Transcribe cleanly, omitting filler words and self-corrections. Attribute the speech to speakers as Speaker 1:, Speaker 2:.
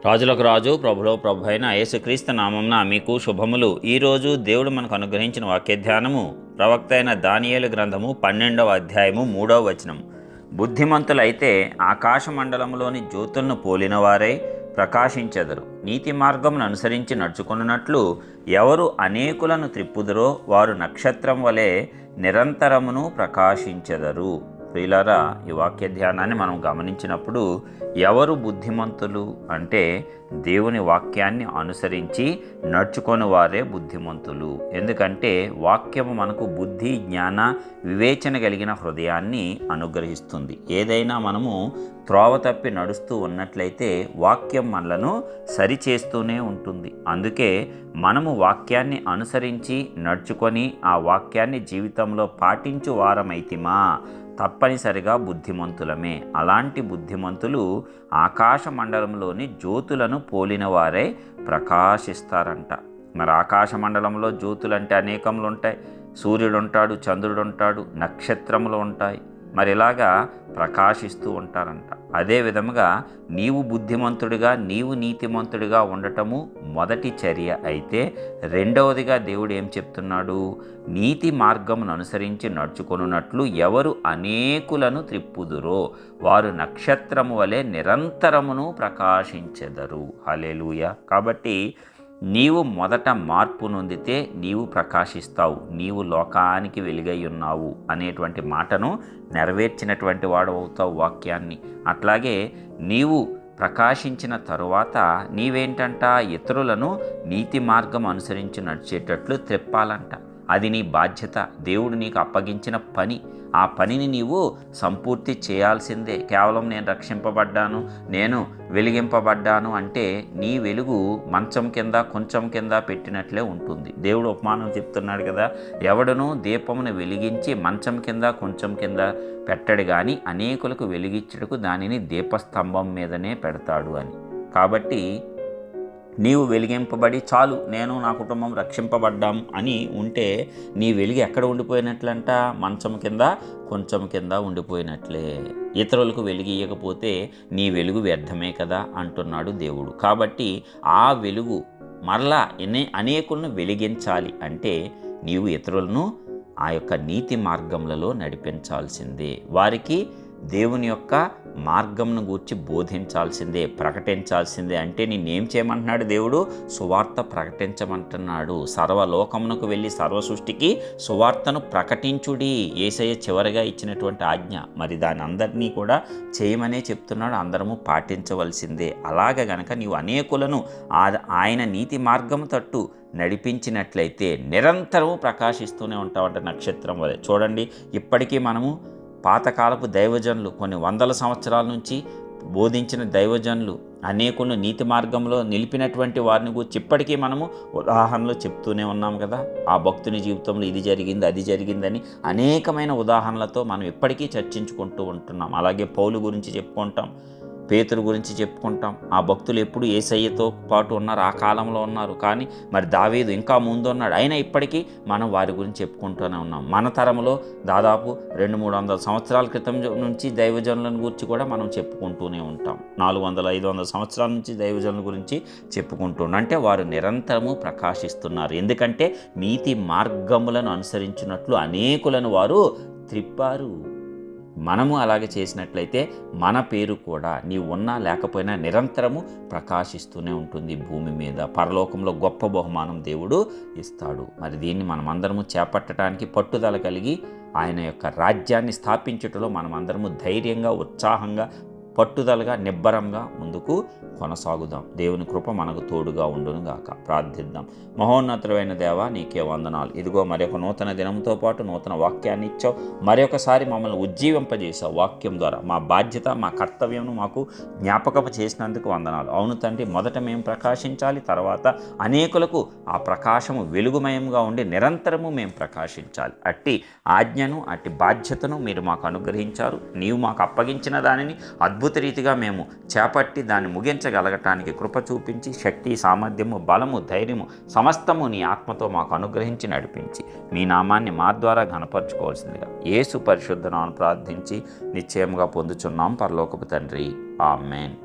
Speaker 1: రాజులకు రాజు ప్రభులో ప్రభు అయిన యేసుక్రీస్తు నామంన మీకు శుభములు. ఈరోజు దేవుడు మనకు అనుగ్రహించిన వాక్య ధ్యానము ప్రవక్త అయిన దానియేలు గ్రంథము 12వ అధ్యాయము 3వ వచనం. బుద్ధిమంతులైతే ఆకాశ మండలంలోని జ్యోతులను పోలినవారై ప్రకాశించెదరు. నీతి మార్గమును అనుసరించి నడుచుకున్నట్లు ఎవరు అనేకులను త్రిప్పుదురో వారు నక్షత్రం వలె నిరంతరమును ప్రకాశించెదరు. ప్రియులారా, ఈ వాక్య ధ్యానాన్ని మనం గమనించినప్పుడు ఎవరు బుద్ధిమంతులు అంటే దేవుని వాక్యాన్ని అనుసరించి నడుచుకొని వారే బుద్ధిమంతులు. ఎందుకంటే వాక్యము మనకు బుద్ధి, జ్ఞాన, వివేచన కలిగిన హృదయాన్ని అనుగ్రహిస్తుంది. ఏదైనా మనము త్రోవ తప్పి నడుస్తూ ఉన్నట్లయితే వాక్యం మనలను సరిచేస్తూనే ఉంటుంది. అందుకే మనము వాక్యాన్ని అనుసరించి నడుచుకొని ఆ వాక్యాన్ని జీవితంలో పాటించు వారమైతిమా తప్పనిసరిగా బుద్ధిమంతులమే. అలాంటి బుద్ధిమంతులు ఆకాశ మండలంలోని జ్యోతులను పోలిన వారే ప్రకాశిస్తారంట. మరి ఆకాశ మండలంలో జ్యోతులు అంటే అనేకములు ఉంటాయి. సూర్యుడు ఉంటాడు, చంద్రుడు ఉంటాడు, నక్షత్రములు ఉంటాయి. మరి ఇలాగా ప్రకాశిస్తూ ఉంటారంట. అదే విధముగా నీవు బుద్ధిమంతుడిగా, నీవు నీతిమంతుడిగా ఉండటము మొదటి చర్య అయితే, రెండవదిగా దేవుడు ఏం చెప్తున్నాడు? నీతి మార్గమును అనుసరించి నడుచుకొనున్నట్లు ఎవరు అనేకులను త్రిప్పుదురో వారు నక్షత్రము వలె నిరంతరమును ప్రకాశించెదరు. హల్లెలూయా. కాబట్టి నీవు మొదట మార్పు నొందితే నీవు ప్రకాశిస్తావు, నీవు లోకానికి వెలుగై ఉన్నావు అనేటువంటి మాటను నెరవేర్చినటువంటి వాడు అవుతావు వాక్యాన్ని. అట్లాగే నీవు ప్రకాశించిన తరువాత నీవేంటంట? ఇతరులను నీతి మార్గం అనుసరించి నడిచేటట్లు త్రిప్పాలంట. అది నీ బాధ్యత. దేవుడు నీకు అప్పగించిన పని. ఆ పనిని నీవు సంపూర్తి చేయాల్సిందే. కేవలం నేను రక్షింపబడ్డాను, నేను వెలిగింపబడ్డాను అంటే నీ వెలుగు మంచం కింద కొంచెం కింద పెట్టినట్లే ఉంటుంది. దేవుడు ఉపమానం చెప్తున్నాడు కదా, ఎవడను దీపమును వెలిగించి మంచం కింద కొంచెం కింద పెట్టడు కానీ అనేకులకు వెలిగించుటకు దానిని దీపస్తంభం మీదనే పెడతాడు అని. కాబట్టి నీవు వెలిగింపబడి చాలు, నేను నా కుటుంబం రక్షింపబడ్డాం అని ఉంటే నీ వెలుగు ఎక్కడ ఉండిపోయినట్లంట? మంచం కింద కొంచెం కింద ఉండిపోయినట్లే. ఇతరులకు వెలుగు ఇవ్వకపోతే నీ వెలుగు వ్యర్థమే కదా అంటున్నాడు దేవుడు. కాబట్టి ఆ వెలుగు మరలా అనేకులను వెలిగించాలి అంటే నీవు ఇతరులను ఆ యొక్క నీతి మార్గములలో నడిపించాల్సిందే. వారికి దేవుని యొక్క మార్గంను గూర్చి బోధించాల్సిందే, ప్రకటించాల్సిందే. అంటే నేనేం చేయమంటున్నాడు దేవుడు? సువార్త ప్రకటించమంటున్నాడు. సర్వలోకమునకు వెళ్ళి సర్వ సృష్టికి సువార్తను ప్రకటించుడి యేసయ్య చివరిగా ఇచ్చినటువంటి ఆజ్ఞ. మరి దాని అందరినీ కూడా చేయమనే చెప్తున్నాడు. అందరము పాటించవలసిందే. అలాగ గనక నీవు అనేకులను ఆయన నీతి మార్గము తట్టు నడిపించినట్లయితే నిరంతరము ప్రకాశిస్తూనే ఉంటామంట నక్షత్రం వలె. చూడండి, ఇప్పటికీ మనము పాతకాలపు దైవజనులు, కొన్ని వందల సంవత్సరాల నుంచి బోధించిన దైవజనులు, అనేకులను నీతి మార్గంలో నిలిపినటువంటి వారిని గురించి ఇప్పటికీ మనము ఉదాహరణలు చెప్తూనే ఉన్నాం కదా. ఆ భక్తుని జీవితంలో ఇది జరిగింది, అది జరిగిందని అనేకమైన ఉదాహరణలతో మనం ఇప్పటికీ చర్చించుకుంటూ ఉంటున్నాం. అలాగే పౌలు గురించి చెప్పుకుంటాం, పేతురు గురించి చెప్పుకుంటాం. ఆ భక్తులు ఎప్పుడు యేసయ్యతో పాటు ఉన్నారు, ఆ కాలంలో ఉన్నారు. కానీ మరి దావీదు ఇంకా ముందు ఉన్నాడు. అయినా ఇప్పటికీ మనం వారి గురించి చెప్పుకుంటూనే ఉన్నాం. మన తరంలో దాదాపు 200-300 సంవత్సరాల క్రితం నుంచి దైవజనులను గురించి కూడా మనం చెప్పుకుంటూనే ఉంటాం. 400-500 సంవత్సరాల నుంచి దైవజనుల గురించి చెప్పుకుంటున్నాం. అంటే వారు నిరంతరము ప్రకాశిస్తున్నారు. ఎందుకంటే నీతి మార్గములను అనుసరించినట్లు అనేకులను వారు త్రిప్పారు. మనము అలాగే చేసినట్లయితే మన పేరు కూడా నీవు ఉన్నా లేకపోయినా నిరంతరము ప్రకాశిస్తూనే ఉంటుంది భూమి మీద. పరలోకంలో గొప్ప బహుమానం దేవుడు ఇస్తాడు. మరి దీన్ని మనమందరము చేపట్టడానికి పట్టుదల కలిగి ఆయన యొక్క రాజ్యాన్ని స్థాపించుటలో మనమందరము ధైర్యంగా, ఉత్సాహంగా, పట్టుదలగా, నిబ్బరంగా ముందుకు కొనసాగుదాం. దేవుని కృప మనకు తోడుగా ఉండును గాక. ప్రార్థిద్దాం. మహోన్నతుడైన దేవా, నీకే వందనాలు. ఇదిగో మరొక నూతన దినంతో పాటు నూతన వాక్యాన్ని ఇచ్చావు. మరొకసారి మమ్మల్ని ఉజ్జీవింపజేసావు వాక్యం ద్వారా. మా బాధ్యత, మా కర్తవ్యంను మాకు జ్ఞాపకం చేసినందుకు వందనాలు. అవును తండ్రి, మొదట మేము ప్రకాశించాలి, తర్వాత అనేకులకు ఆ ప్రకాశము వెలుగుమయంగా ఉండి నిరంతరము మేము ప్రకాశించాలి. అట్టి ఆజ్ఞను, అట్టి బాధ్యతను మీరు మాకు అనుగ్రహించారు. నీవు మాకు అప్పగించిన దానిని అద్భుత రీతిగా మేము చేపట్టి దాన్ని ముగించగలగటానికి కృప చూపించి, శక్తి, సామర్థ్యము, బలము, ధైర్యము సమస్తము నీ ఆత్మతో మాకు అనుగ్రహించి నడిపించి నీ నామాన్ని మా ద్వారా ఘనపరచుకోవాల్సిందిగా యేసు పరిశుద్ధ నామమున ప్రార్థించి నిశ్చయముగా పొందుచున్నాం పరలోకపు తండ్రి. ఆమేన్.